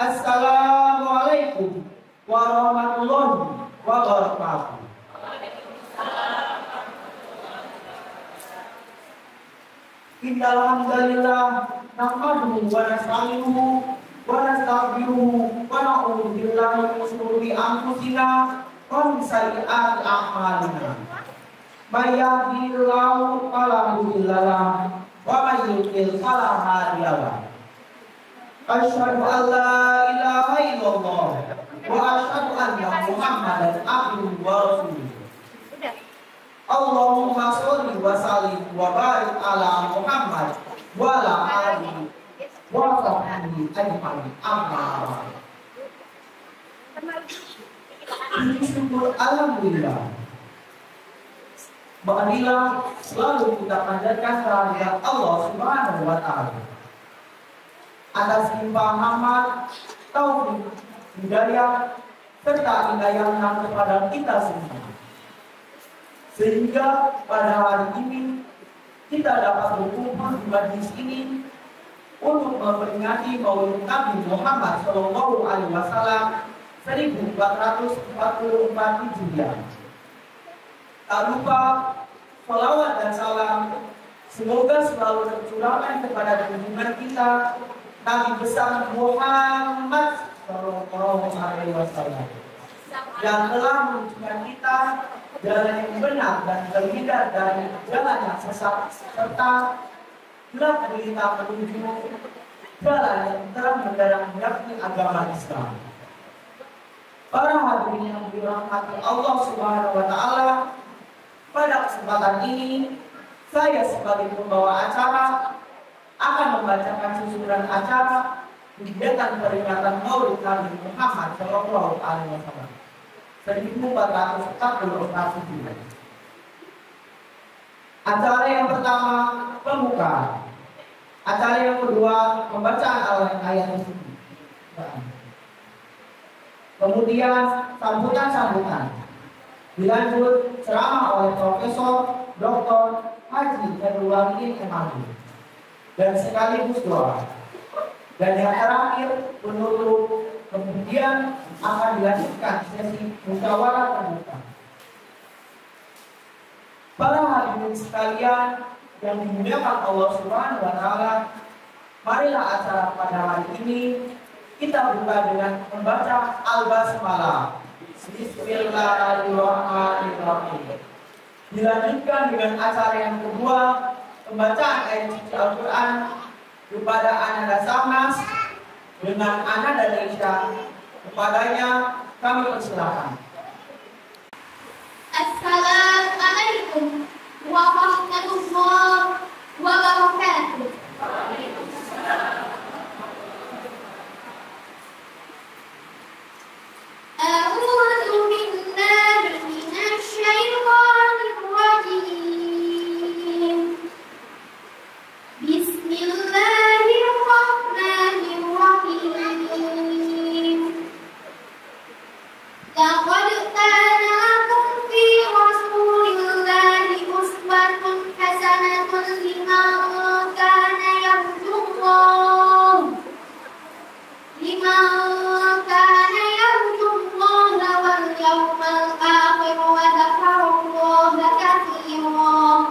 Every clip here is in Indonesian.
Assalamualaikum warahmatullahi wabarakatuh. Innal hamdalillah nahmaduhu wa nasta'inuhu wa nastaghfiruhu wa na'udzu billahi min shururi anfusina wa min sayyi'ati a'malina. May yahdihillahu fala mudilla lahu wa may yudlil fala hadiya lahu. Asyhadu an la ilaha illallah wa asyhadu anna Muhammadan abduhu wa rasuluh. Allahumma sholli wa sallim wa barik ala Muhammad wa ala alihi wa sahbihi ajma'in. Amma alhamdulillah. Marilah selalu kita panjatkan kehadirat Allah Subhanahu wa taala atas limpahan rahmat, taufik, hidayah serta hidayahnya kepada kita semua. Sehingga pada hari ini kita dapat berkumpul di majlis ini untuk memperingati Maulid Nabi Muhammad Shallallahu Alaihi Wasallam 1444 Hijriah. Tak lupa salawat dan salam semoga selalu tercurahkan kepada junjungan kita Nabi besar Muhammad Shallallahu Alaihi Wasallam yang telah menunjukkan kita jalan yang benar dan terhindar dari jalan yang sesat serta gelap gulita menuju jalan yang terang benderang yakni agama Islam. Para hadirin yang dirahmati Allah Subhanahu wa taala, pada kesempatan ini saya sebagai pembawa acara akan membacakan susunan acara kegiatan peringatan Maulid Nabi Muhammad Shallallahu Alaihi Wasallam 1444 Hijriah. Acara yang pertama pembuka. Acara yang kedua pembacaan ayat suci. Kemudian sambutan. Dilanjut ceramah oleh Profesor Dr. Haji Khairul Waliin MAD dan sekaligus doa. Dan yang terakhir penutup. Kemudian akan dilanjutkan sesi musyawarah terbuka. Para hadirin sekalian yang dimuliakan Allah Subhanahu wa taala, marilah acara pada hari ini kita buka dengan membaca Al-Basmalah. Bismillahirrahmanirrahim. Dilanjutkan dengan acara yang kedua, pembacaan ayat suci Al-Quran kepada Ananda Samnas dengan Ana dan Isya. Kepadanya kami persilakan. Assalamualaikum warahmatullahi wabarakatuh. A'udzu billahi minasy syaithanir rajim. Bismillahirrahmanirrahim. Laqad kana lakum fi rasulillahi uswatun hasanatun liman kana yarjullaha wal yawmal akhir wa dzakarallaha katsiran.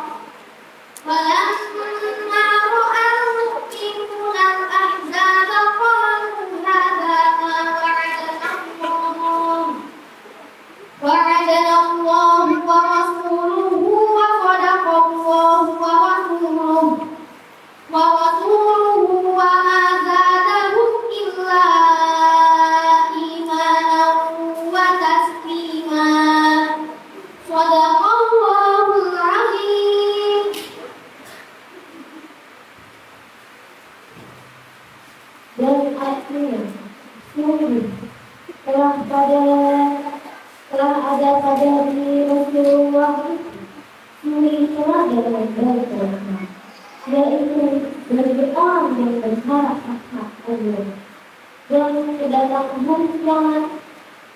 Walamma ra'al mu'minuna al-ahzaba qalu hadha ma wa'adana Allah wa rasuluhu wa sadaqa Allah wa rasuluhu wa ma zadahum illa imanan wa taslima. Shadaqallahul azim. Dan artinya sungguh telah ada pada diri Rasulullah suri teladan yang berkah, yaitu bagi orang yang berharap hak Allah dan kedatangan hari kiamat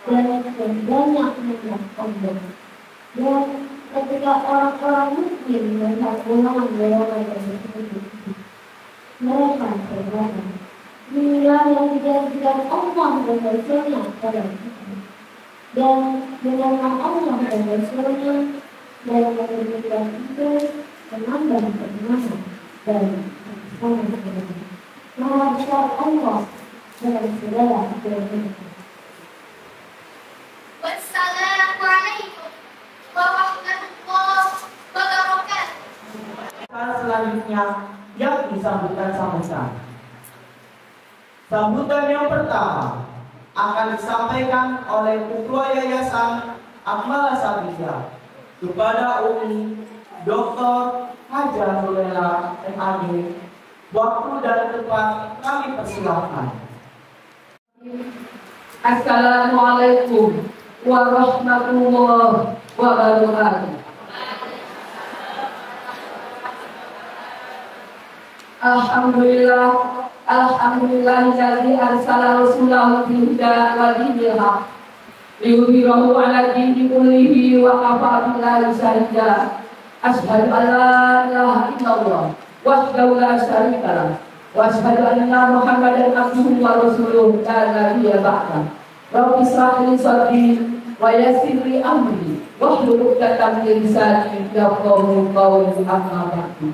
dan banyak nikmat Allah. Dan ketika orang-orang muslim melihat golongan-golongan tersebut, mereka berkata, Inilah yang dijanjikan Allah dan Rasulnya kepada kita. Dan dengan Allah dan Rasulnya dalam memberikan itu menambah keimanan dan kesabaran. Maha besar Allah dalam segala keadaan. Wassalamualaikum warahmatullahi wabarakatuh. Selanjutnya yakni sambutan. Sambutan yang pertama akan disampaikan oleh Ketua Yayasan Akmal Sabila kepada Umi Dr. Haja Zulela MAD. Waktu dan tempat kami persilahkan. Assalamualaikum warahmatullahi wabarakatuh. Alhamdulillah jadi arsala rasulahu bil huda wa dinil haq liyudhhirahu 'ala dini kullihi wa kafa billahi shahida. Asyhadu an la ilaha illallah wahdahu la syarika lah wa asyhadu anna Muhammadan abduhu wa rasuluh la nabiyya ba'da. Rabbi shrah li sadri wa yassir li amri wahlul 'uqdatam min lisani yafqahu qawli. Amma ba'du.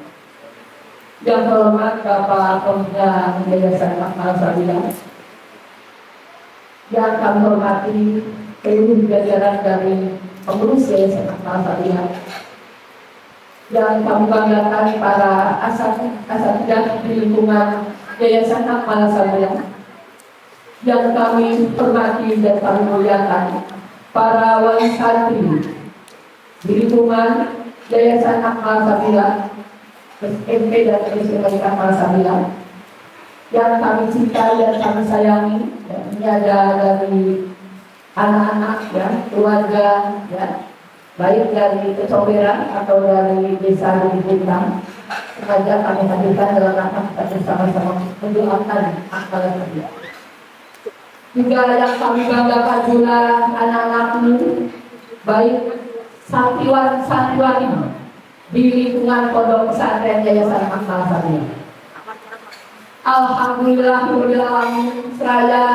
Yang terhormat Bapak Pembina Yayasan Akmal Sabila, yang kami hormati seluruh jajaran dari pengurus Yayasan Akmal Sabila, yang kami banggakan para asatidah di lingkungan Yayasan Akmal Sabila, yang kami hormati dan kami muliakan para wali santri di lingkungan Yayasan Akmal Sabila, SMP dan SMP Akmal Sabila, yang kami cintai dan kami sayangi. Ini ada dari anak-anak, ya, keluarga, ya, baik dari Kecomberan atau dari desa di Bintang. Sengaja kami hadirkan dalam rangka kita bersama-sama mendoakan Akmal Sabila. Juga yang kami banggakan juga anak-anak ini, baik santriwan-santriwati di lingkungan pondok pesantren Yayasan Akmal Sabila. Alhamdulillah seraya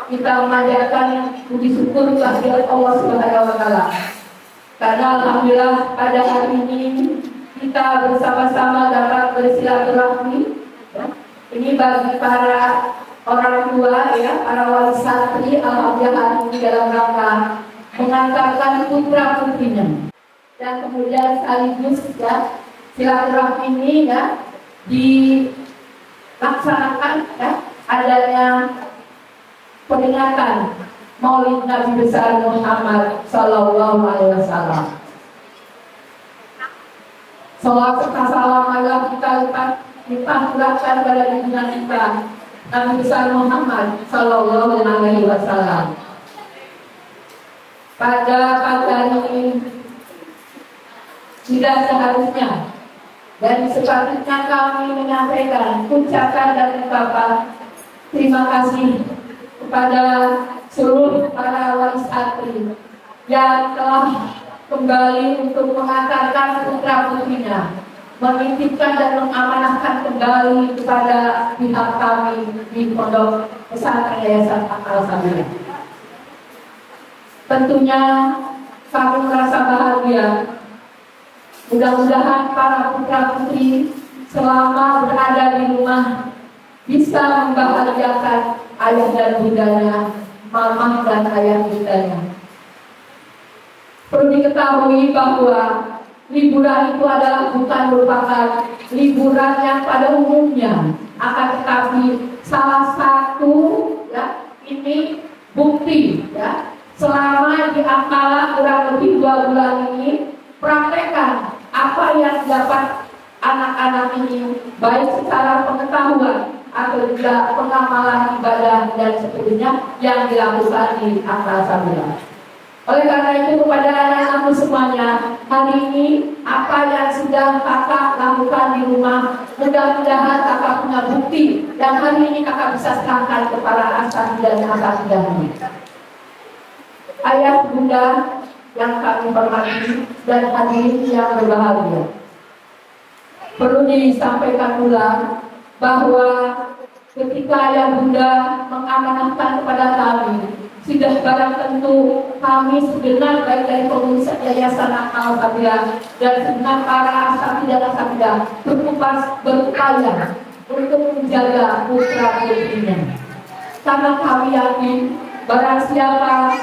kita memanjatkan puji syukur kehadirat Allah Subhanahu wa taala. Karena alhamdulillah pada hari ini kita bersama-sama dapat bersilaturahmi, ya. Ini bagi para orang tua, ya, para wali santri, alhamdulillah hari ini dalam rangka mengantarkan putra putrinya. Dan kemudian sekaligus, ya, silaturahmi ini, ya, dilaksanakan, ya, adanya peringatan Maulid Nabi besar Muhammad Sallallahu Alaihi Wasallam. Salawat serta salam Allah kita limpahkan pada junjungan kita Nabi besar Muhammad Sallallahu Alaihi Wasallam. Pada pagi hari ini tidak seharusnya dan sepatutnya kami menyampaikan ucapan dan ungkapan terima kasih kepada seluruh para wali santri yang telah kembali untuk mengantarkan putra putrinya, menitipkan dan mengamanahkan kembali kepada pihak kami di pondok pesantren Yayasan Akmal Sabila. Tentunya kami merasa bahagia. Mudah-mudahan para putra-putri selama berada di rumah bisa membahagiakan ayah dan bundanya, mamah dan ayah bundanya. Perlu diketahui bahwa liburan itu adalah bukan merupakan liburan yang pada umumnya, akan tetapi salah satu, ya, ini bukti, ya, selama di antara kurang lebih 2 bulan ini praktekkan apa yang dapat anak-anak ini, baik secara pengetahuan atau juga pengamalan ibadah dan sebagainya yang dilakukan di Akmal Sabila. Oleh karena itu kepada anak-anakku semuanya, hari ini apa yang sudah kakak lakukan di rumah, mudah-mudahan kakak punya bukti dan hari ini kakak bisa serahkan kepada asal dan asal ini. Ayah bunda yang kami hormati dan hadirin yang berbahagia, perlu disampaikan pula bahwa Ketika ayah bunda mengamanahkan kepada kami, sudah barang tentu kami segenap baik dari pengurus Yayasan Al-Fatilah dan segenap para asatidah berupaya untuk menjaga putra putrinya. Karena kami yakin barang siapa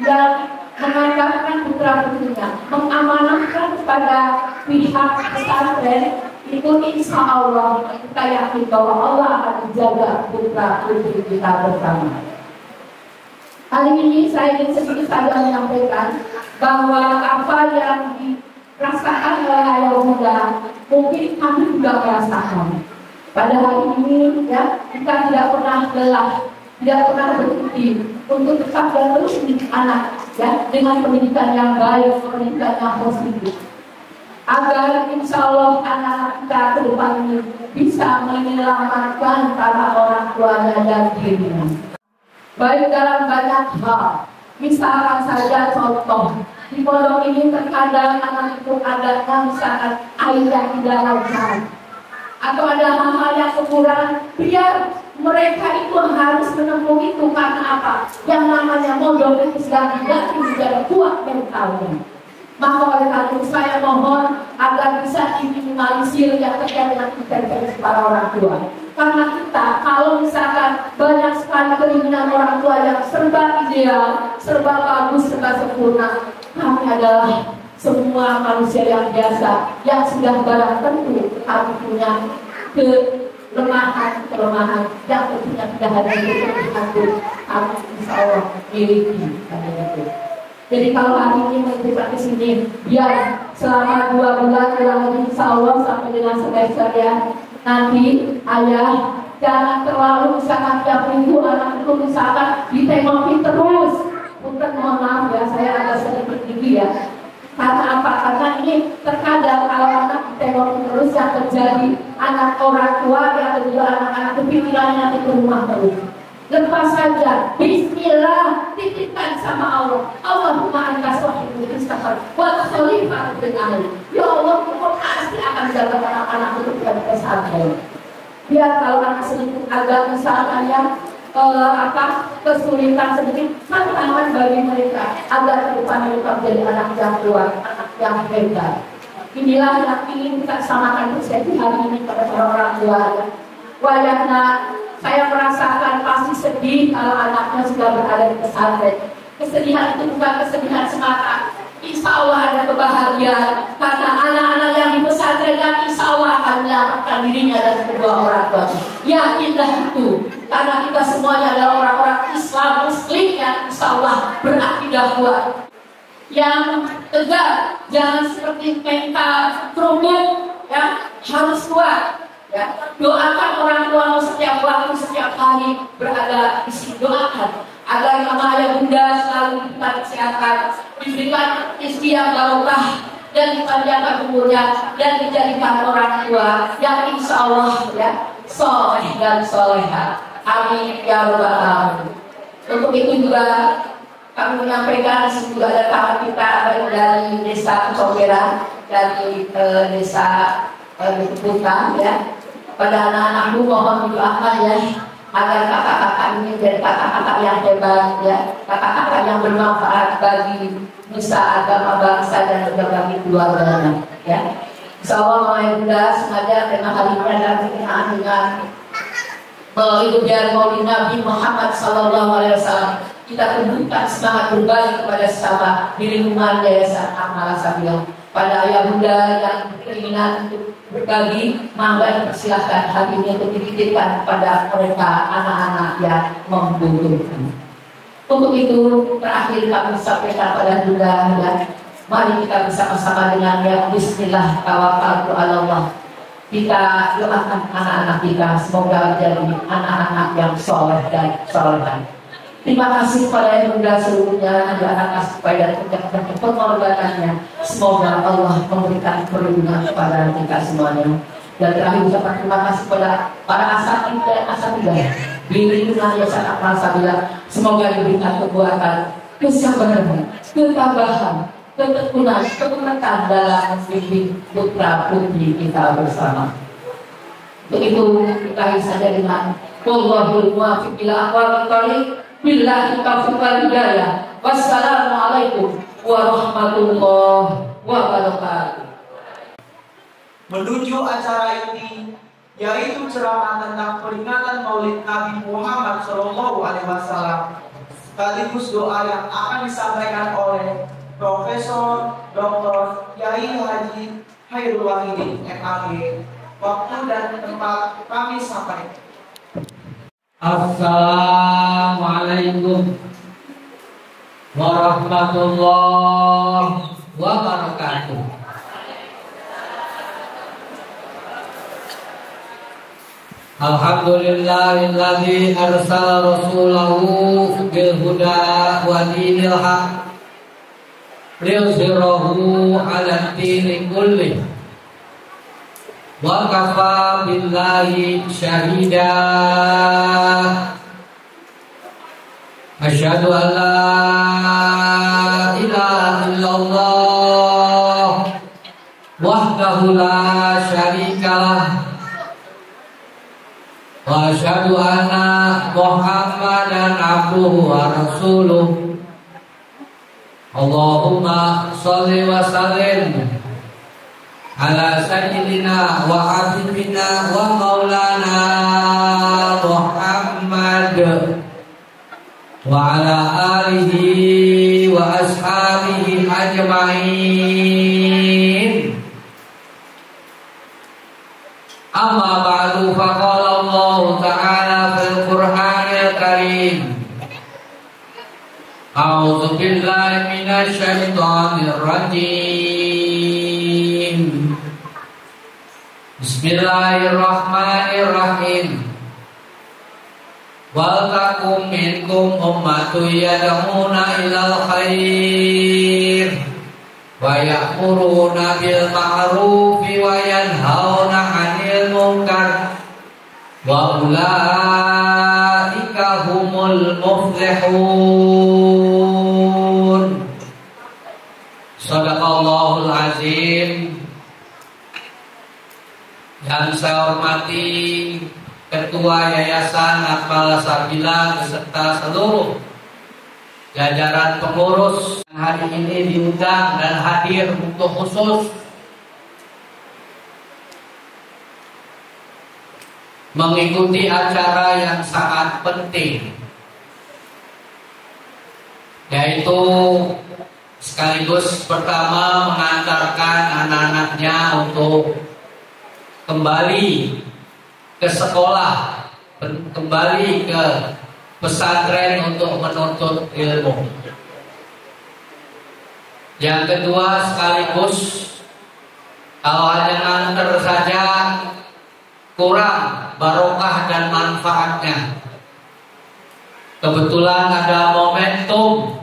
yang mengandalkan putra putrinya, mengamanahkan kepada pihak pesantren, itu insya Allah kita yakin bahwa Allah akan menjaga putra putri kita bersama. Hari ini saya ingin sedikit saja menyampaikan bahwa apa yang dirasakan oleh ayah bunda mungkin kami juga merasakan. Pada hari ini ya, kita tidak pernah lelah, tidak pernah berhenti untuk tetap dan terus mendidik anak ya, dengan pendidikan yang baik, pendidikan yang positif, agar insya Allah anak kita ke depan ini bisa menyelamatkan para orang tuanya dan dirinya. Baik dalam banyak hal, misalkan saja contoh di pondok ini terkadang anak itu ada misalkan air yang tidak lancar atau ada hal-hal yang kurang, biar mereka itu harus menempuh itu karena apa? Yang namanya modal itu sedang tidak menjadi kuat mentalnya. Maka oleh karena itu saya mohon agar bisa diminimalisir yang terkait dengan intervensi para orang tua. Karena kita kalau misalkan banyak sekali keinginan orang tua yang serba ideal, serba bagus, serba sempurna, kami adalah semua manusia yang biasa yang sudah barang tentu kami punya kelemahan yang tentunya tidak ada yang kami insya Allah miliki. Jadi kalau hari ini mengikuti sini, biar selama 2 bulan kurang lebih insya Allah sampai dengan semester ya. Nanti ayah jangan terlalu misalkan tiap minggu anak itu misalkan ditengokin terus. Punten mohon maaf ya, saya agak sedikit gigi ya. Karena apa? Karena ini terkadang kalau anak ditengokin terus yang terjadi anak orang tua yang kedua anak-anak kepikirannya nanti ke rumah terus. Lepas saja, bismillah, titipkan sama Allah. Allahumma anta sahibul istighfar wa khalifah bil ahli. Ya Allah, engkau pasti akan jaga anak-anak itu tidak pesantren. Biar kalau anak sedikit agak misalkan yang kesulitan sedikit, tantangan bagi mereka agar ke depan mereka menjadi anak yang kuat, anak yang hebat. Inilah yang ingin kita samakan terjadi hari ini pada para orang tua. Wayahnya saya merasakan pasti sedih kalau anaknya sudah berada di pesantren. Kesedihan itu bukan kesedihan semata. Insya Allah ada kebahagiaan karena anak-anak yang di pesantren dan insya Allah akan menyelamatkan dirinya dan kedua orang tua. Yakinlah itu karena kita semuanya adalah orang-orang Islam Muslim yang insya Allah berakidah kuat. Yang tegak, jangan seperti mental kerudung ya, harus kuat. Ya, doakan orang tua setiap waktu, setiap hari berada di sini. Doakan agar mama ayah bunda selalu diberikan kesehatan, diberikan istri yang barokah dan dipanjangkan umurnya dan dijadikan orang tua yang insya Allah ya soleh dan soleha. Amin ya rabbal alamin. Untuk itu juga kami menyampaikan juga ada kawan kita dari desa Cokeran, dari desa Kuta ya. Pada anak-anakku mohon didoakan ya agar kakak-kakak ini menjadi kakak-kakak yang hebat ya, kakak-kakak yang bermanfaat bagi nusa agama bangsa dan juga bagi keluarganya ya. Insyaallah Mama Bunda sengaja tema hari ini adalah berkenaan dengan hidup dari Maulid Nabi Muhammad SAW. Kita tumbuhkan semangat berbagi kepada sesama di lingkungan Yayasan Amal Sabilah. Pada ayah bunda yang berkeinginan untuk berbagi, mangga dipersilahkan hari ini untuk dititipkan kepada mereka anak-anak yang membutuhkan. Untuk itu terakhir kami sampaikan pada bunda ya, mari kita bersama-sama dengan ya Bismillah tawakkaltu ala Allah. Kita doakan anak-anak kita semoga menjadi anak-anak yang soleh dan solehan. Terima kasih kepada yang bunda seluruhnya dan atas supaya dan pengorbanannya. Semoga Allah memberikan perlindungan kepada kita semuanya. Dan terakhir ucapan terima kasih kepada para asatidz dan asatidah di lingkungan Yayasan Amal Sabilah. Semoga diberikan kekuatan, kesabaran, ketabahan, ketekunan, kekuatan dalam membimbing putra putri kita bersama. Begitu kita saja dengan Wallahul muwaffiq ila aqwamit thoriq. Billahi taufiq wal hidayah. Wassalamualaikum warahmatullahi wabarakatuh. Menuju acara ini, yaitu ceramah tentang peringatan Maulid Nabi Muhammad SAW, sekaligus doa yang akan disampaikan oleh Profesor Dr. Yai Haji Hairul Wahidin MAG. Waktu dan tempat kami sampaikan. Assalamualaikum warahmatullahi wabarakatuh. Alhamdulillahilladzi arsala rasulahu bil huda wa dinil haq liyuzhirahu 'ala dini kullih wa kafa billahi syahida. Asyhadu an la ilaha illallah wahdahu la syarikalah wa asyhadu anna Muhammadan abduhu wa rasuluh. Allahumma sholli wa sallim ala sayyidina wa habibina wa maulana Muhammad wa ala alihi wa ashabihi ajma'in. Amma ba'du, faqala Allah ta'ala fil Qur'anil Karim. A'udzu billahi minasy syaithanir rajim. Bismillahirrahmanirrahim. Wal takum minkum ummatun yad'una ilal khair wa ya'muruna bil ma'ruf wa yanhauna 'anil munkar wa ulaika humul muflihun. Shadaqallahul azim. Yang saya hormati Ketua Yayasan Akmal Sabila beserta seluruh jajaran pengurus hari ini diundang dan hadir untuk khusus mengikuti acara yang sangat penting, yaitu sekaligus pertama mengantarkan anak-anaknya untuk kembali ke sekolah, kembali ke pesantren untuk menuntut ilmu. Yang kedua, sekaligus kalau hanya nganter saja kurang barokah dan manfaatnya. Kebetulan ada momentum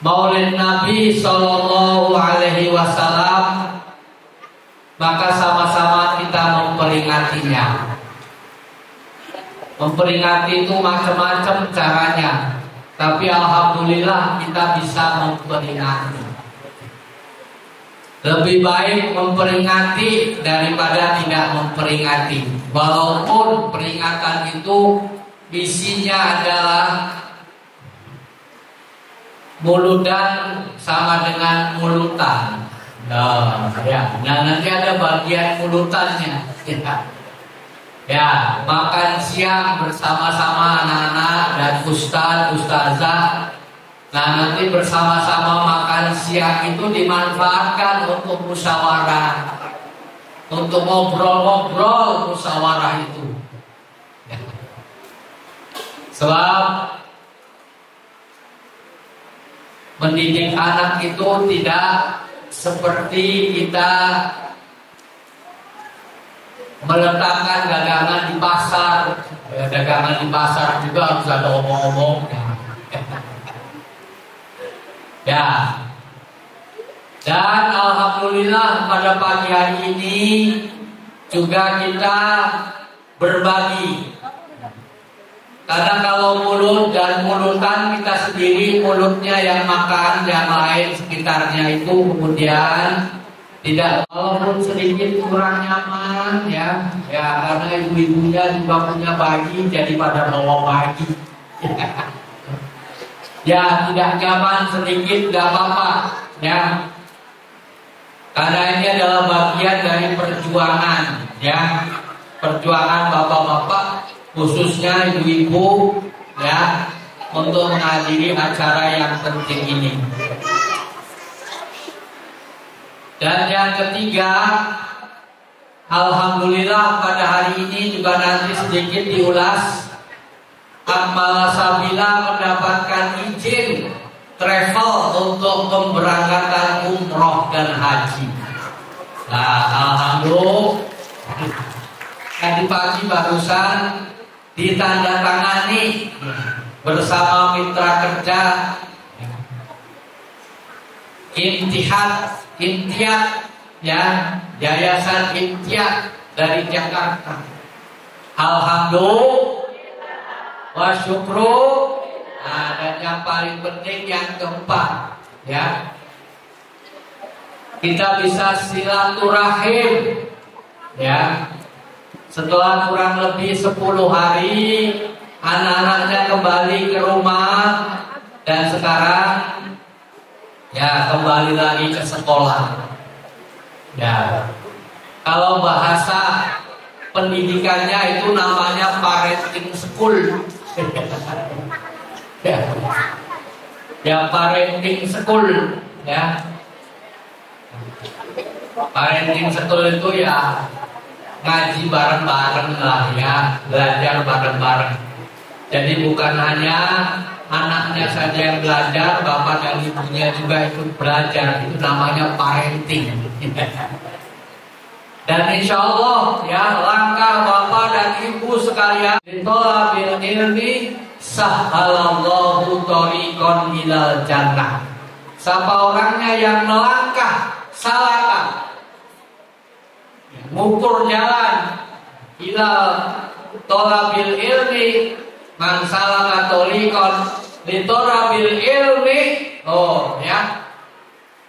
Maulid Nabi Sallallahu Alaihi Wasallam, maka sama-sama kita memperingatinya. Memperingati itu macam-macam caranya, tapi alhamdulillah kita bisa memperingati. Lebih baik memperingati daripada tidak memperingati. Walaupun peringatan itu isinya adalah muludan sama dengan mulutan. Nah, nanti ada bagian mulutannya. Ya, makan siang bersama-sama anak-anak dan ustazah. Nah, nanti bersama-sama makan siang itu dimanfaatkan untuk musyawarah, untuk ngobrol-ngobrol musyawarah itu. Sebab mendidik anak itu tidak seperti kita meletakkan dagangan di pasar. Dagangan di pasar juga harus ada omong-omong. Ya. Dan alhamdulillah pada pagi hari ini juga kita berbagi. Karena kalau mulut dan mulutan kita sendiri, mulutnya yang makan, yang lain sekitarnya itu kemudian Tidak, walaupun sedikit kurang nyaman ya karena ibu-ibunya juga punya bayi jadi pada bawa bayi. Ya tidak nyaman sedikit gak apa-apa ya. Karena ini adalah bagian dari perjuangan ya. Perjuangan bapak-bapak khususnya ibu-ibu ya untuk menghadiri acara yang penting ini. Dan yang ketiga, alhamdulillah pada hari ini juga nanti sedikit diulas, Akmal Sabila mendapatkan izin travel untuk pemberangkatan umroh dan haji. Nah, alhamdulillah tadi pagi barusan ditandatangani bersama mitra kerja Imtiat ya, Yayasan Imtiat dari Jakarta. Alhamdulillah wa syukru. Nah, dan yang paling penting yang keempat ya, kita bisa silaturahim ya. Setelah kurang lebih 10 hari anak-anaknya kembali ke rumah dan sekarang ya kembali lagi ke sekolah. Ya, kalau bahasa pendidikannya itu namanya parenting school. Ya parenting school ya. Parenting school itu ya ngaji bareng-bareng lah ya, belajar bareng-bareng. Jadi bukan hanya anaknya saja yang belajar, bapak dan ibunya juga ikut belajar. Itu namanya parenting. Dan insya Allah ya langkah bapak dan ibu sekalian ditolabil ilmi sahhalallahu thoriqan ilal jannah. Siapa orangnya yang melangkah salaka mengukur jalan ilal tolabil ilmi man salaka thoriqan litolabil ilmi. Oh ya,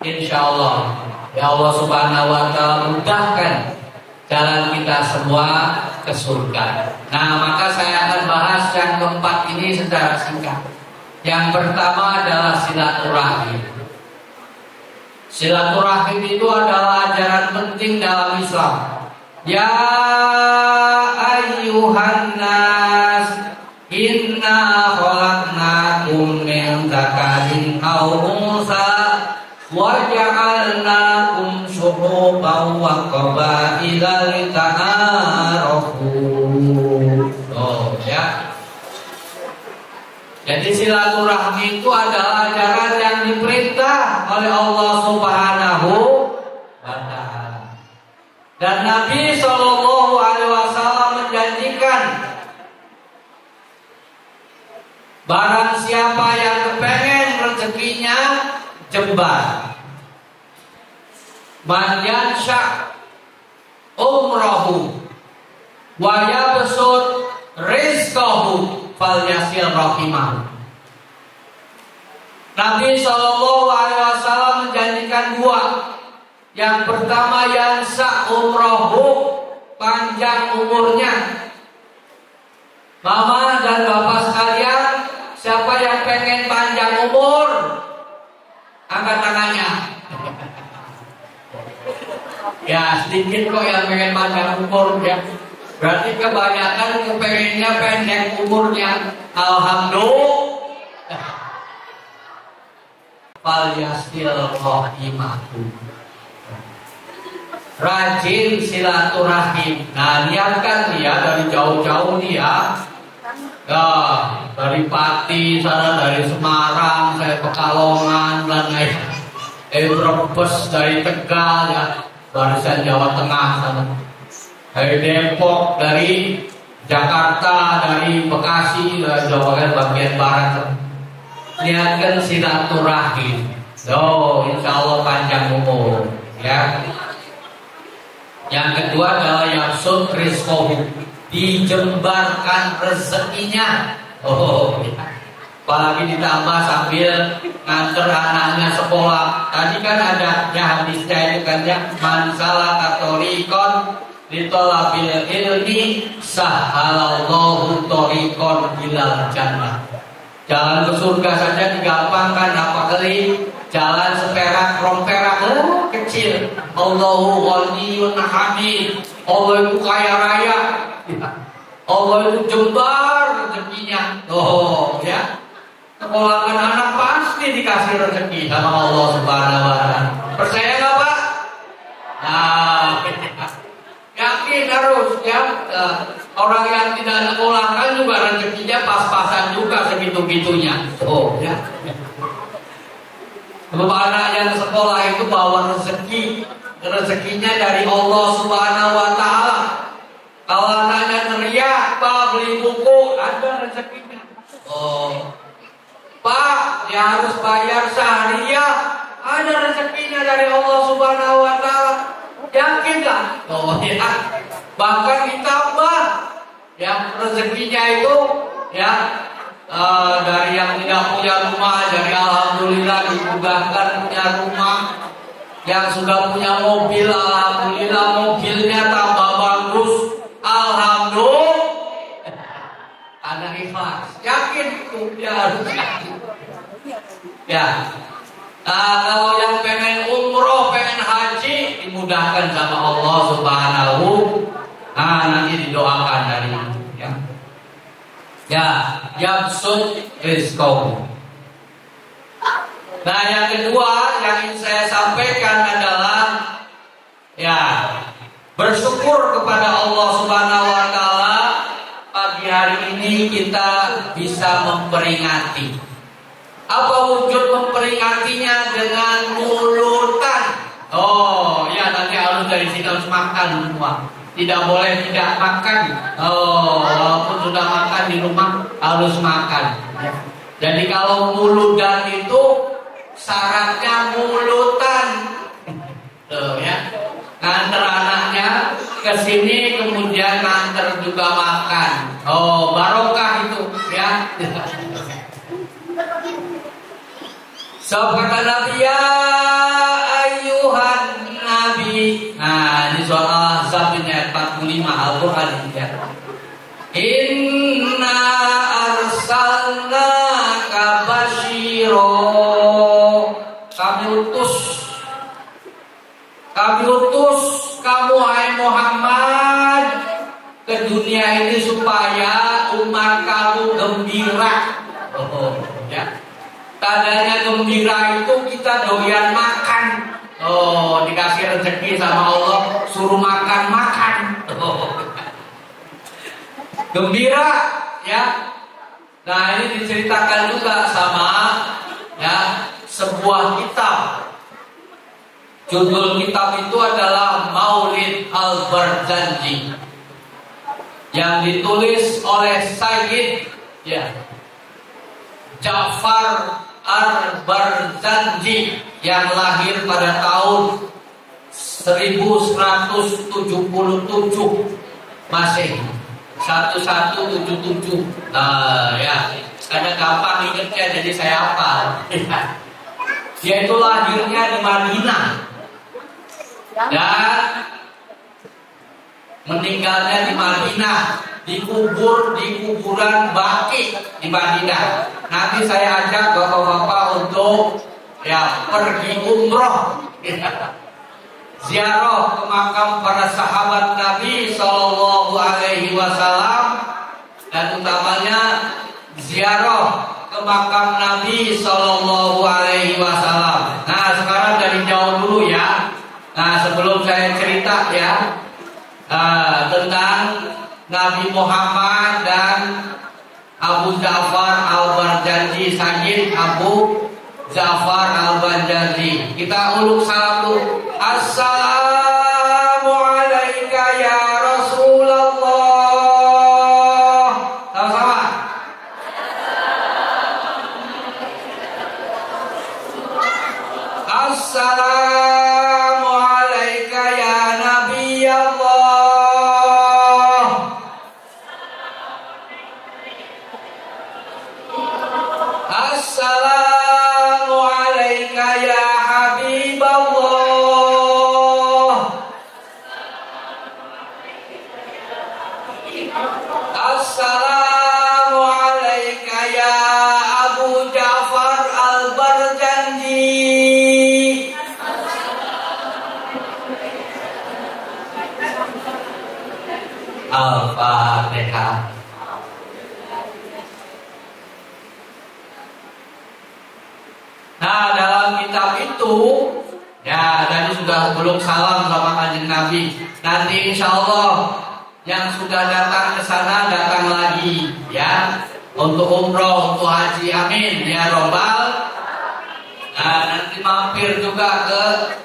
insya Allah ya Allah subhanahu wa ta'ala mudahkan jalan kita semua ke surga. Nah, maka saya akan bahas yang keempat ini secara singkat. Yang pertama adalah silaturahim. Silaturahim itu adalah ajaran penting dalam Islam. Ya ayyuhan nas, inna khalaqnakum min dzakarin aw unsa wa ja'alnakum syu'uban wa qabaila lita'arafu. Oh ya. Jadi silaturahmi itu adalah ajaran yang diperintah oleh Allah Subhanahu wa ta'ala. Dan Nabi Shallallahu alaihi wasallam menjanjikan barang siapa yang kepengen rezekinya jembar, man yansha umrahu wa yabsut rizqahu falyasil rahimah. Nabi Shallallahu alaihi wasallam menjanjikan dua. Yang pertama yansha umrahu, panjang umurnya. Mama dan bapak sekalian, siapa yang pengen panjang umur? Angkat tangannya. Ya sedikit kok yang pengen panjang umur ya. Berarti kebanyakan kepengennya pendek umurnya. Alhamdulillah. Falyasil rahimahu. Rajin silaturahim. Nah niatkan ya dari jauh-jauh nih ya. Ya, dari Pati, sana dari Semarang, saya Pekalongan dan Brebes dari Tegal ya, barisan Jawa Tengah sana. Dari Depok, dari Jakarta, dari Bekasi, dari Jawa Barat, bagian barat. Niatkan silaturahim. So, insya Allah panjang umur ya. Yang kedua adalah yang rizqohu, dijembarkan rezekinya. Oh ya. Apalagi ditambah sambil nganter anaknya sekolah. Tadi kan ada hadisnya itu kan ya, man salaka thoriqan li talabil ilmi sahhalallahu thoriqan ilal jannah. Jalan ke surga saja digampangkan, apalagi jalan seperak romperak kecil. Allahu ghaniyun hamid. Allah itu kaya raya. Allah itu jembar rezekinya. Oh ya. Sekolahan anak pasti dikasih rezeki sama Allah Subhanahu wa Ta'ala. Percaya nggak Pak? Nah, yakin harus ya. Orang yang tidak sekolahkan juga rezekinya pas-pasan juga segitu-gitunya. Oh ya. Sebab anak yang sekolah itu bawa rezekinya dari Allah Subhanahu wa Ta'ala. Kalau anaknya teriak, Pak beli buku, ada rezekinya. Oh. Pak, dia harus bayar seharian, ada rezekinya dari Allah Subhanahu wa Ta'ala. Yakin gak? Oh ya. Bahkan ditambah yang rezekinya itu ya dari yang tidak punya rumah, jadi alhamdulillah dimudahkan punya rumah. Yang sudah punya mobil, alhamdulillah mobilnya tambah bagus. Alhamdulillah. Ada ikhlas, yakin itu dia harus yakin. Ya, kalau yang pengen umroh, pengen haji, dimudahkan sama Allah Subhanahu. Nanti didoakan dari itu. Ya, ya, yabsut rizqahu. Nah, yang kedua yang ingin saya sampaikan adalah ya bersyukur kepada Allah Subhanahu wa Ta'ala. Pagi hari ini kita bisa memperingati. Apa wujud memperingatinya? Dengan mulutan. Oh ya, nanti harus dari sini harus makan semua. Tidak boleh tidak makan. Oh, walaupun sudah makan di rumah harus makan. Jadi kalau mulutan itu syaratnya mulutan. Tuh ya. Nganter anaknya ke sini, kemudian nganter juga makan. Oh, barokah itu ya. So kata Nabi, ya ayyuhan nabi. Nah, ini soal Ahzab ayat 45 Al-Qur'an ya. Inna arsalnaka basyiro. Kami utus kamu hai Muhammad ke dunia ini supaya umat kamu gembira. Oh, ya. Tandanya gembira itu kita doyan makan. Oh, dikasih rezeki sama Allah, suruh makan. Oh. Gembira, ya. Nah, ini diceritakan juga sama ya sebuah kitab. Judul kitab itu adalah Maulid Al-Barzanji yang ditulis oleh Sayyid ya Ja'far Al-Barzanji yang lahir pada tahun 1177 Masehi 1177. Ya, karena gampang ingetnya jadi saya hafal. Dia itu lahirnya di Madinah dan meninggalnya di Madinah, dikubur di kuburan Baqi di Madinah. Nanti saya ajak bapak-bapak untuk ya pergi umroh, ziarah ke makam para sahabat Nabi Sallallahu Alaihi Wasallam dan utamanya ziarah ke makam Nabi Sallallahu Alaihi Wasallam. Nah, sekarang dari jauh dulu ya. Nah, sebelum saya cerita ya tentang Nabi Muhammad dan Abu Ja'far Al-Barzanji, Sayyid Abu Ja'far Al-Barzanji. Kita uluk salam dulu. Assalamu alayka ya Rasulullah. Sama-sama. Assalamu alayka ya Nabi Allah. dalam kitab itu, ya tadi sudah belum salam sama kanjeng Nabi. Nanti insya Allah yang sudah datang ke sana datang lagi, ya, untuk umroh, untuk haji, amin, ya robbal. Nah, nanti mampir juga ke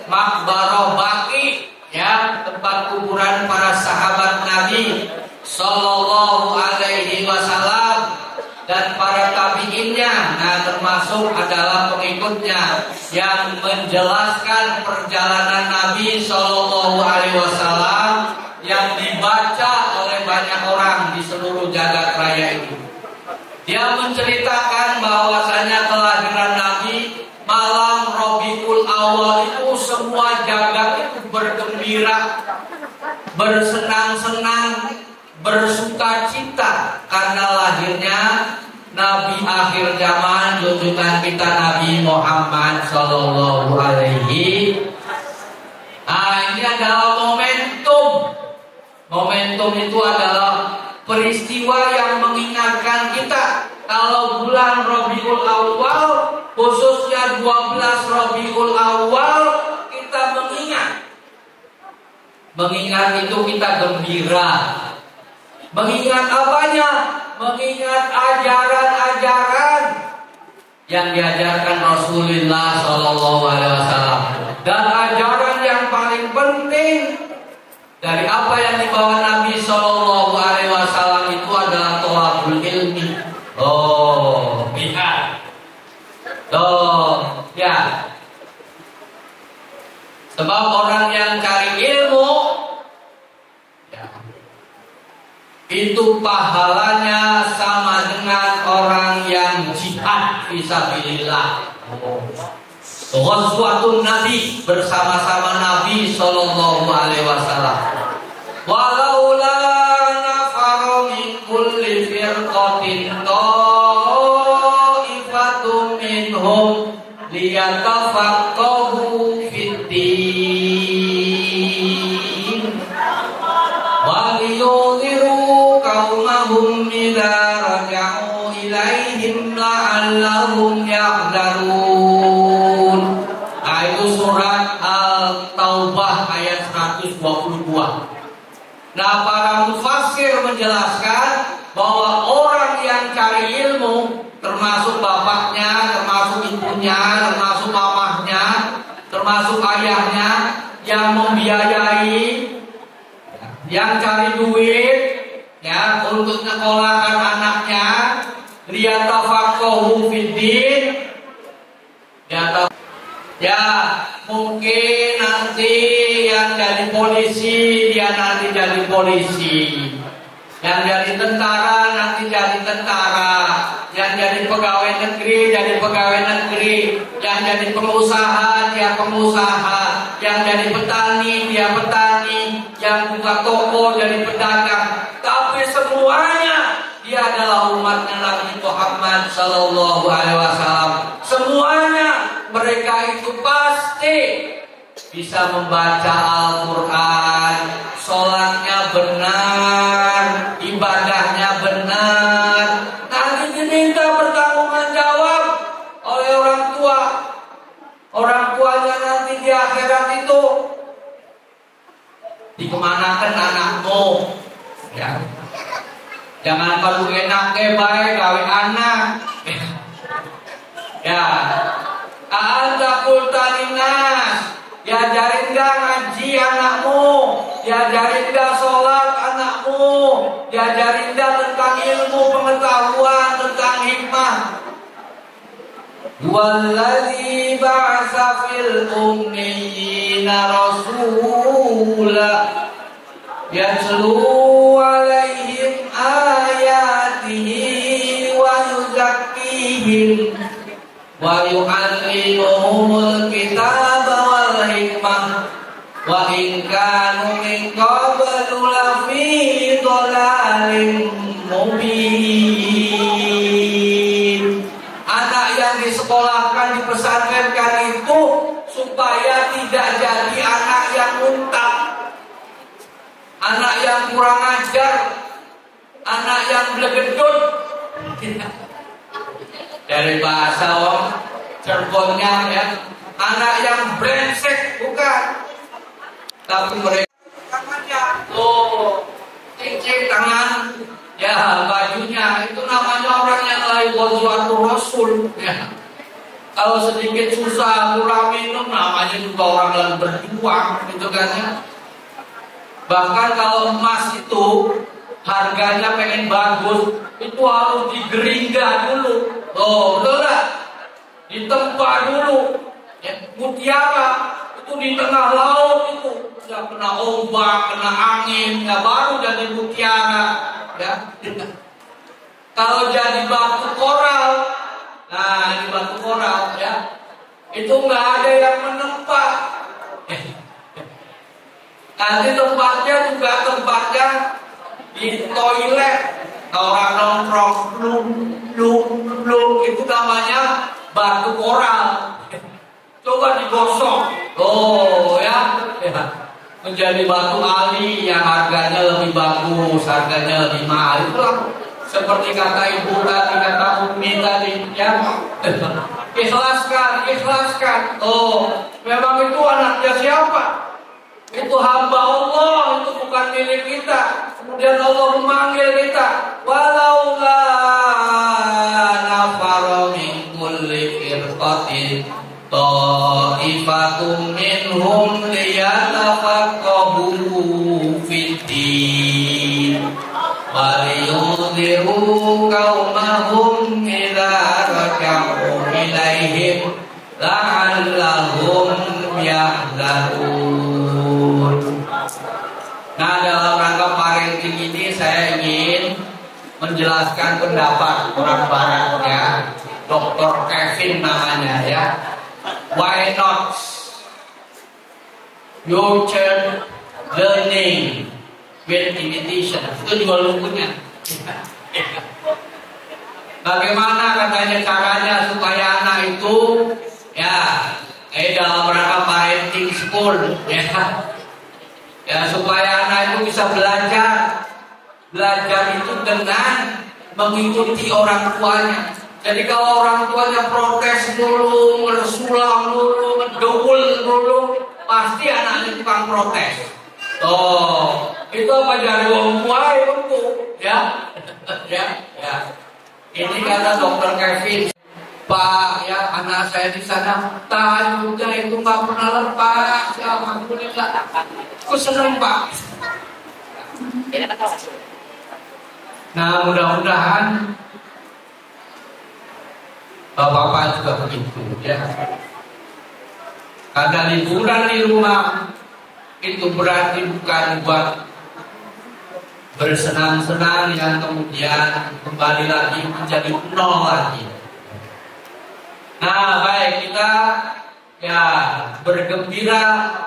Maqbarah Baqi, ya, tempat kuburan para sahabat Nabi Sallallahu Alaihi Wasallam dan para tabiinnya. Nah, termasuk adalah pengikutnya yang menjelaskan perjalanan Nabi Sallallahu Alaihi Wasallam yang dibaca oleh banyak orang di seluruh jagat raya itu. Dia menceritakan bahwasanya kelahiran Nabi malam Rabiul Awal itu semua jagat itu bergembira, bersenang-senang, bersuka cita karena lahirnya Nabi akhir zaman, junjungan kita Nabi Muhammad Sallallahu Alaihi. Nah, ini adalah momentum. Momentum itu adalah peristiwa yang mengingatkan kita kalau bulan Rabiul Awal, khususnya 12 Rabiul Awal, kita mengingat. Mengingat itu kita gembira. Mengingat apanya? Mengingat ajaran-ajaran yang diajarkan Rasulullah Sallallahu Alaihi Wasallam. Dan ajaran yang paling penting dari apa yang dibawa Nabi Sallallahu Alaihi Wasallam itu adalah thalabul ilmi. Oh, lihat. Oh, ya. Sebab orang yang cari ilmu, ya, itu pahalanya sama dengan orang yang jihad fisabilillah. Ghazwatun Nabi, bersama-sama Nabi Sallallahu Alaihi Wasallam. Walaula nafaru min kulli firqatin ta'ifatum minhum liyatafaqahu fid-din wa liyunziru qaumahum idza raja'u ilaihim la'allahum yahdharun. Itu surat Al-Taubah ayat 122. Nah, para mufassir menjelaskan bahwa orang yang cari ilmu, termasuk bapaknya, termasuk ibunya, termasuk mamahnya, termasuk ayahnya, yang membiayai, yang cari duit, ya, untuk nyekolahkan anaknya, liyatafaqahu fiddin, ya, mungkin nanti yang jadi polisi, dia nanti jadi polisi. Yang jadi tentara, nanti jadi tentara. Yang jadi pegawai negeri, jadi pegawai negeri. Yang jadi pengusaha, dia pengusaha. Yang jadi petani, dia petani. Yang buka toko, jadi pedagang. Tapi semuanya, dia adalah umatnya Nabi Muhammad Sallallahu Alaihi Wasallam. Semuanya mereka itu pasti bisa membaca Al-Quran, sholatnya benar, ibadahnya benar. Nanti diminta bertanggungan jawab oleh orang tua. Orang tuanya nanti di akhirat itu dikemanakan anakmu, ya. Jangan kalau enak baik kawin anak. Ya, anta kultalinas, diajarin gak ngaji anakmu, diajarin gak sholat anakmu, diajarin gak tentang ilmu pengetahuan, tentang hikmah. Wallazi ba'atsa fil ummiyina rasula yatlu alaihim ayatihi wa yuzakkihim wa yu'allimuhumul kitaba wal hikmah wa in kanu min qablu lafi dhalalin mubin. Anak yang disekolahkan, dipesantrenkan itu supaya tidak jadi anak yang muntak, anak yang kurang ajar, anak yang blegedut. Dari bahasa Cirebonnya, ya, anak yang brengsek, bukan. Tapi mereka tangannya, cincin tangan, ya bajunya, itu namanya orang yang lain wajwatul rasul. Ya. Kalau sedikit susah kurang minum, namanya juga orang yang berjuang, gitu kan ya. Bahkan kalau emas itu harganya pengen bagus, itu harus digeringga dulu. Betul gak? Ditempa dulu. Ya, mutiara itu di tengah laut itu sudah kena ombak, kena angin, ya baru jadi mutiara. Ya. Kalau jadi batu koral, nah ini batu koral ya, itu nggak ada yang menempa. Nanti tempatnya juga tempatnya di toilet, orang nongkrong belum itu namanya batu koral. Coba digosok, ya, menjadi batu ali yang harganya lebih bagus, harganya lebih mahal. Itulah seperti kata ibu tadi, kata Umi tadi, ya, ikhlaskan. Memang itu anaknya siapa? Itu hamba Allah, itu bukan milik kita. Kemudian Allah memanggil kita, walaula nafara min kulli firqatin ta'ifatum minhum liyatafaqahu fid-din wa liyunziru qaumahum idza raja'u ilaihim la'allahum yahzarun. Nah, dalam rangka parenting ini saya ingin menjelaskan pendapat orang barat ya, Dr. Kevin namanya ya. Why not nurture learning with imitation? Itu juga bukunya. Bagaimana katanya caranya supaya anak itu ya dalam rangka parenting school ya supaya anak itu bisa belajar itu dengan mengikuti orang tuanya. Jadi kalau orang tuanya protes dulu, ngersulam dulu, ngedukul dulu, pasti anaknya tukang protes. Itu apa jadi wong tua ya? Ya. Ini kata Dr. Kevin, Pak, ya anak saya di sana tahan juga itu nggak pernah lepas. Ya, alhamdulillah. Aku seneng Pak. Nah, mudah-mudahan bapak-bapak juga begitu ya. Karena liburan di rumah itu berarti bukan buat bersenang-senang yang kemudian kembali lagi menjadi nol lagi. Nah, baik, kita ya bergembira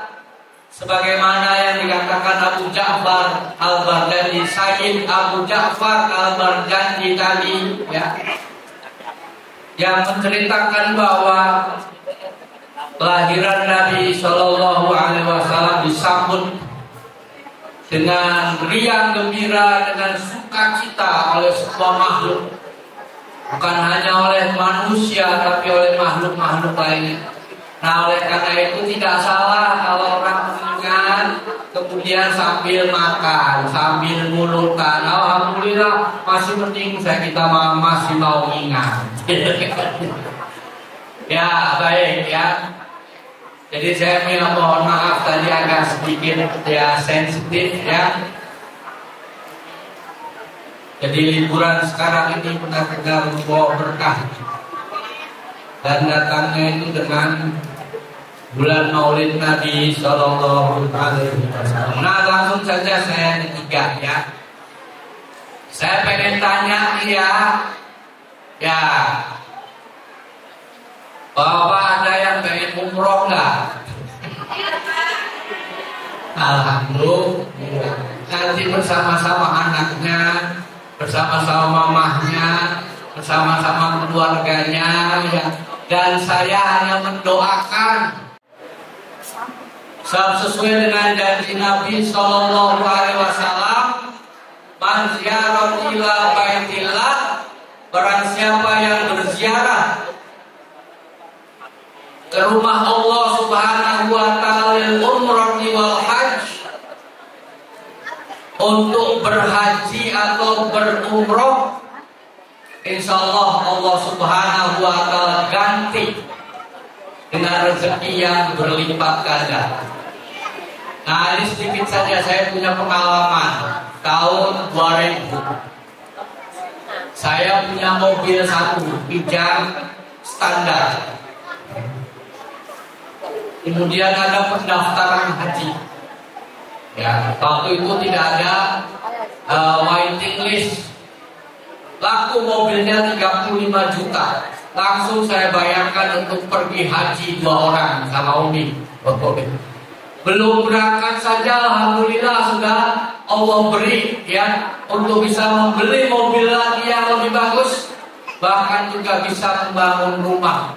sebagaimana yang dikatakan Abu Ja'far Al-Baghdadi, Sayyid Abu Ja'far Al-Baghdadi tadi ya, yang menceritakan bahwa kelahiran Nabi Shallallahu Alaihi Wasallam disambut dengan riang gembira, dengan sukacita oleh semua makhluk, bukan hanya oleh manusia tapi oleh makhluk-makhluk lainnya. Nah, oleh karena itu tidak salah kalau orang mengingat kemudian sambil makan, sambil ngulurkan, alhamdulillah masih penting kita masih mau ingat. Ya, baik ya. Jadi saya mohon maaf tadi agak sedikit ya sensitif ya. Jadi liburan sekarang ini benar-benar membawa berkah. Dan datangnya itu dengan bulan Maulid Nabi Sallallahu Alaihi Wasallam. Nah, langsung saja saya ketiga ya. Saya pengen tanya ya, Bapak ada yang pengen umroh nggak? Alhamdulillah. Nanti bersama-sama anaknya, bersama-sama mamahnya, bersama-sama keluarganya ya. Dan saya hanya mendoakan sesuai dengan janji Nabi Sallallahu Alaihi Wasallam, man ziarah ila baitillah, barang siapa yang berziarah ke ke rumah Allah Subhanahu wa taala umrah wal hajj, untuk berhaji atau berumroh, insya Allah Subhanahu wa taala ganti dengan rezeki yang berlipat ganda. Nah, ini sedikit saja saya punya pengalaman. Tahun 2000 saya punya mobil satu Kijang standar. Kemudian ada pendaftaran haji. Ya, waktu itu tidak ada waiting list. Laku mobilnya 35 juta. Langsung saya bayarkan untuk pergi haji 2 orang sama Umi. Belum berangkat saja alhamdulillah sudah Allah beri ya untuk bisa membeli mobil lagi yang lebih bagus, bahkan juga bisa membangun rumah.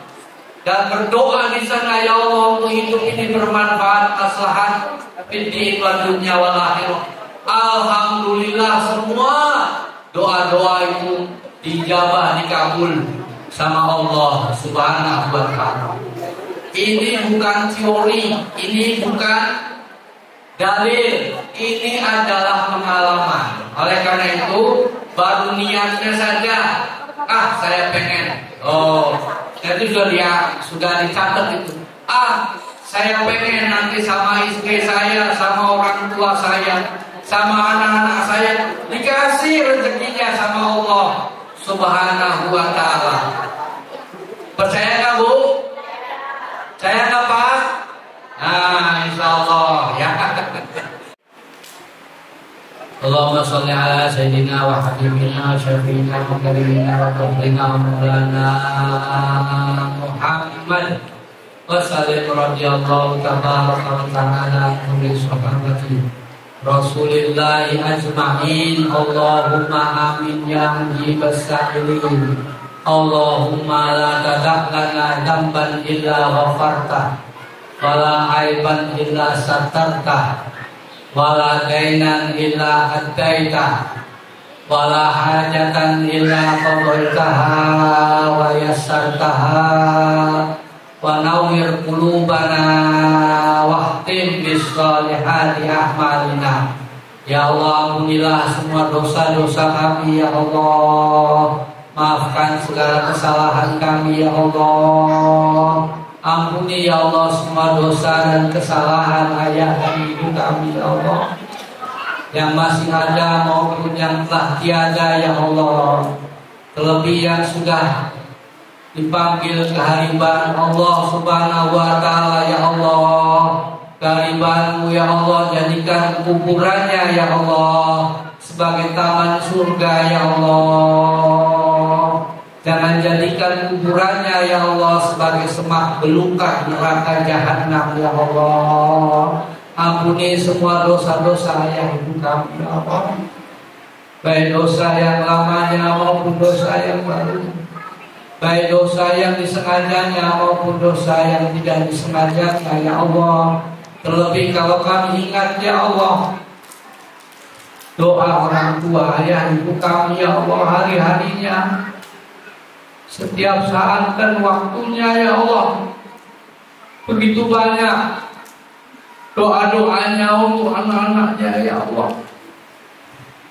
Dan berdoa di sana, ya Allah, untuk hidup ini bermanfaat, maslahat fid din wad dunya wal akhirah. Alhamdulillah semua doa-doa itu dijabah, dikabul sama Allah Subhanahu wa taala. Ini bukan teori, ini bukan dalil, ini adalah pengalaman. Oleh karena itu, baru niatnya saja, saya pengen. Itu sudah dicatat itu. Saya pengen nanti sama istri saya, sama orang tua saya, sama anak-anak saya dikasih rezekinya sama Allah Subhanahu wa taala. Percaya nggak, Bu? Saya nggak, Pak? Insya Allah ya. Allahumma sholli ala sayyidina wa habibina syafiina wa karimina wa tawfina wa maulana Muhammad wa sallim radhiyallahu tabaraka wa ta'ala min sahabati Rasulillahi ajma'in. Allahumma amin ya mujibas sa'ilin. Allahumma la tada' lana damban illa ghafarta wala aiban illa satarta wala dainan illa addaita wala hajatan illa qadaitaha wa yassartaha wa nawwir qulubana wahtim bis solihati a'malina. Ya Allah, ampunilah semua dosa-dosa kami ya Allah. Maafkan segala kesalahan kami ya Allah. Ampuni ya Allah semua dosa dan kesalahan ayah dan ibu kami ya Allah, yang masih ada maupun yang telah tiada ya Allah. Terlebih yang sudah dipanggil kehariban Allah Subhanahu wa taala ya Allah. Kehariban-Mu ya Allah, jadikan kuburannya ya Allah sebagai taman surga ya Allah. Jangan jadikan kuburannya ya Allah sebagai semak belukar neraka jahanam ya Allah. Ampuni semua dosa-dosa ayah ibu kami ya Allah, baik dosa yang lamanya maupun dosa yang baru, baik dosa yang disengajanya maupun dosa yang tidak disengajanya ya Allah. Terlebih kalau kami ingat ya Allah doa orang tua ayah ibu kami ya Allah, hari-harinya, setiap saat dan waktunya ya Allah, begitu banyak doa-doanya untuk anak-anaknya ya Allah,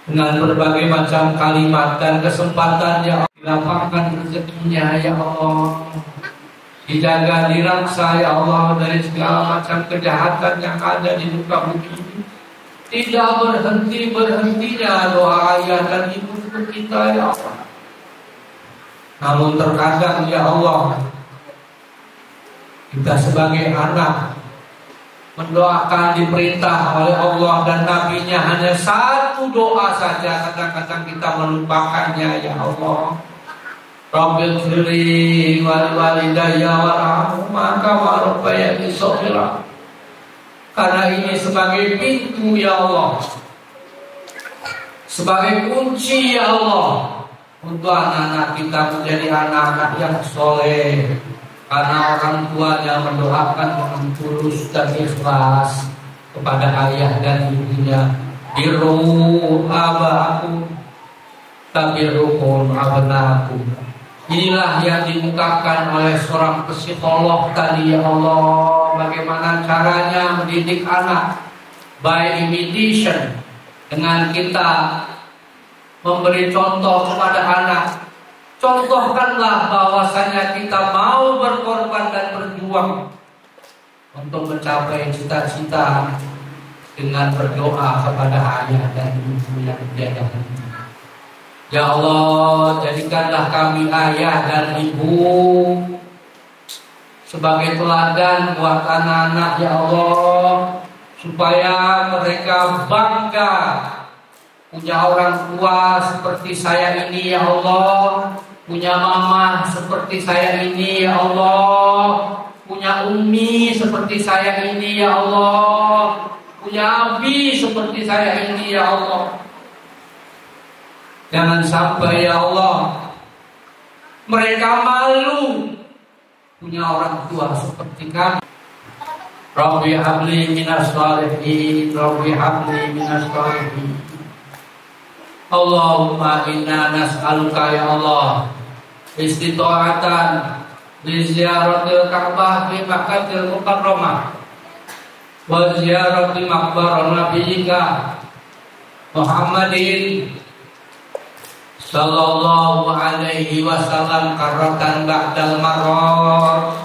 dengan berbagai macam kalimat dan kesempatan ya Allah. Dilapangkan rezekinya ya Allah, dijaga, diraksa ya Allah dari segala macam kejahatan yang ada di muka bumi ini. Tidak berhentinya doa ayah dan ibu untuk kita ya Allah. Namun terkadang ya Allah, kita sebagai anak mendoakan diperintah oleh Allah dan Nabi-Nya hanya satu doa saja, kadang-kadang kita melupakannya ya Allah. Rabbil firli wal walidayya warhamhuma kama rabbayani shaghira. Karena ini sebagai pintu ya Allah, sebagai kunci ya Allah, untuk anak-anak kita menjadi anak-anak yang soleh, karena orang tuanya mendoakan dengan tulus dan ikhlas kepada ayah dan ibunya. Birru abaakum tabirrukum abnaakum. Inilah yang dimukakan oleh seorang psikolog tadi, ya Allah. Bagaimana caranya mendidik anak by imitation, dengan kita memberi contoh kepada anak. Contohkanlah bahwasanya kita mau berkorban dan berjuang untuk mencapai cita-cita dengan berdoa kepada ayah dan ibu yang tiada henti. Ya Allah, jadikanlah kami ayah dan ibu sebagai teladan buat anak-anak, ya Allah, supaya mereka bangga punya orang tua seperti saya ini, ya Allah, punya mama seperti saya ini, ya Allah, punya umi seperti saya ini, ya Allah, punya abi seperti saya ini, ya Allah. Jangan sampai, ya Allah, mereka malu punya orang tua seperti kami. Rabbi habli minas shalihin, Rabbi habli minas shalihin. Allahumma inna nas'aluka, ya Allah, istita'atan li ziyaratil Ka'bah fi Makkahil Mukarramah wa ziyarati maqbarah nabiyyika Muhammadin sallallahu alaihi wasallam karatan ba'dal marrat.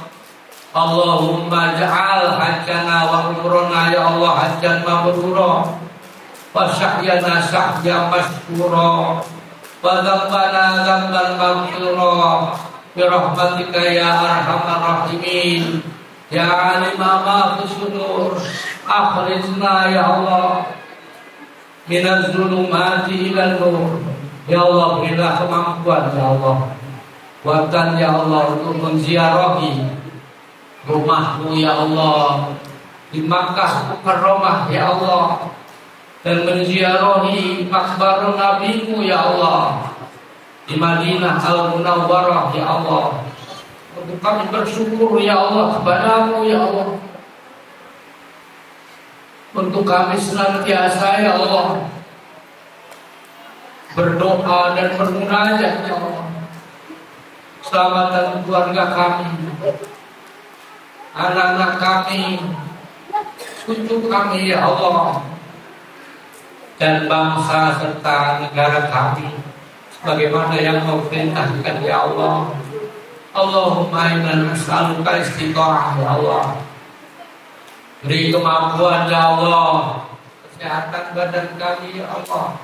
Allahumma ja'al hajjana wa umrana, ya Allah, hajjan mabrura, wa sa'yana sa'yan masykura, wa dzambana dzamban maghfura, bi rahmatika ya arhamar rahimin. Ya alima ma fi sudur, akhrijna, ya Allah, minaz zulumati ilan nur. Ya Allah, berilah kemampuan, ya Allah, buatan, ya Allah, untuk menziarahi rumahmu, ya Allah, di Makkah Mukarramah, ya Allah, dan menziarahi makbar nabimu, ya Allah, di Madinah Al-Munawwarah, ya Allah. Untuk kami bersyukur, ya Allah, kepadamu, ya Allah, untuk kami senantiasa, ya Allah, berdoa dan bermunajat, ya Allah. Selamatkan keluarga kami, anak-anak kami, cucu kami, ya Allah, dan bangsa serta negara kami sebagaimana yang kau perintahkan, ya Allah. Allahumma inna nas'aluka istiqamah, ya Allah. Beri kemampuan, ya Allah, kesehatan badan kami, ya Allah,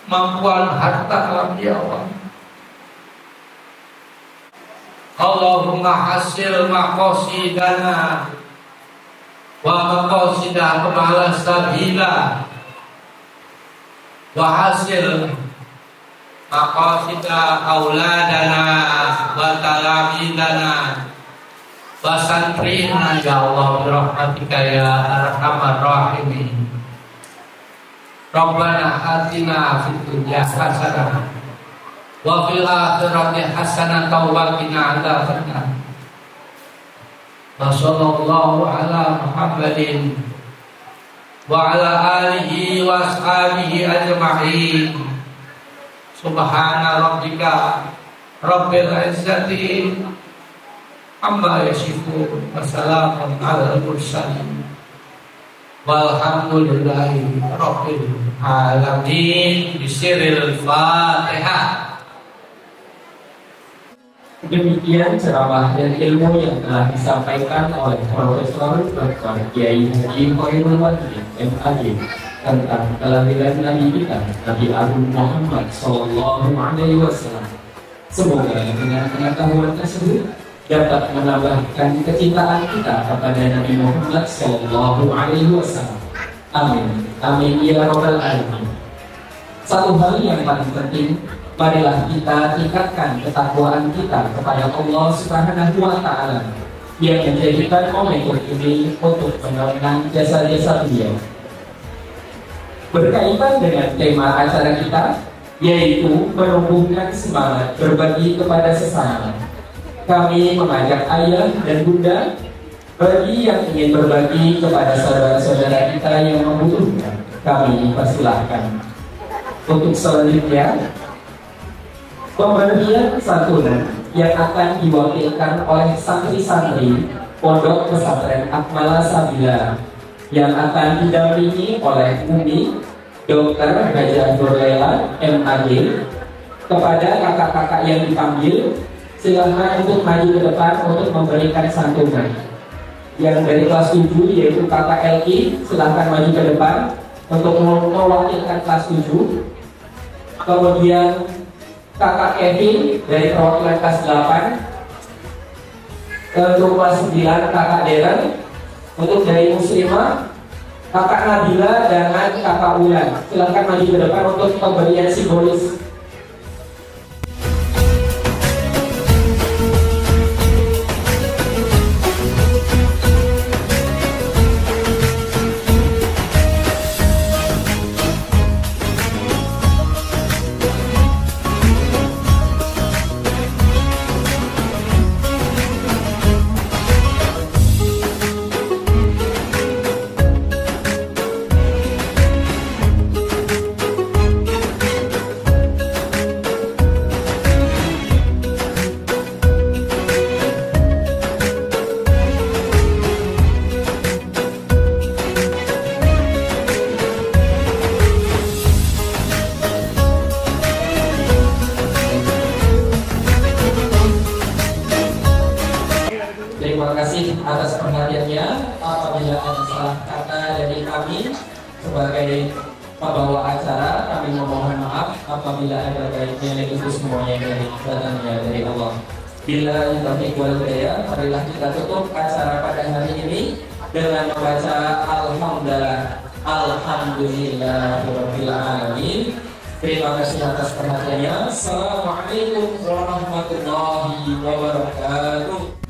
kemampuan harta kami, ya Allah. Allahumma hasil maqasidana wa maqasidah kemala sabila, wa hasil maqasidah auladana wa talamidana wa santrina, ya Allah, birahmatika ya arhamar rahimin. Rabbana atina fid dunya hasanah wa fil akhirati hasanah wa qina adzabannar. Wa sallallahu ala Muhammadin wa ala alihi wa ashabihi ajma'in. Subhana rabbika rabbil izzati amma yasifun, wa salamun alal mursalin, walhamdulillahi rabbil alamin. Bisiril Fatihah. Demikian ceramah dan ilmu yang telah disampaikan oleh Profesor Dr. Kiai Haji Khairul Wahid MAG tentang kelahiran Nabi kita, Nabi Agung Muhammad Sallallahu Alaihi Wasallam. Semoga dengan pengetahuan tersebut dapat menambahkan kecintaan kita kepada Nabi Muhammad Sallallahu Alaihi Wasallam. Amin, amin ya robbal alamin. Satu hal yang paling penting, marilah kita tingkatkan ketakwaan kita kepada Allah Subhanahu wa Ta'ala yang menjadikan momentum ini untuk mengenang jasa-jasa beliau. Berkaitan dengan tema acara kita, yaitu menumbuhkan semangat berbagi kepada sesama, kami mengajak ayah dan bunda bagi yang ingin berbagi kepada saudara-saudara kita yang membutuhkan. Kami persilahkan. Untuk selanjutnya, Pemberian santunan yang akan diwakilkan oleh santri-santri Pondok Pesantren Akmala Sabila yang akan didampingi oleh Umi Dr. Hajah Nurlela MAG. Kepada kakak-kakak yang dipanggil, silahkan untuk maju ke depan untuk memberikan santunan. Yang dari kelas 7 yaitu kakak LI, silahkan maju ke depan untuk mewakilkan kelas 7. Kemudian kakak Kevin dari perwakilan kelas 8. Untuk kelas 9 kakak Darren. Untuk dari Muslimah kakak Nabila dengan kakak Ulan. Silahkan maju ke depan untuk pemberian simbolis. Terima kasih atas perhatiannya. Apabila ada salah kata dari kami sebagai pembawa acara, kami memohon maaf. Apabila ada baiknya itu semuanya datangnya dari Allah. Bila taufiq wal hidayah, marilah kita tutup acara pada hari ini dengan membaca Alhamdulillahirabbil alamin. Terima kasih atas perhatiannya. Assalamualaikum warahmatullahi wabarakatuh.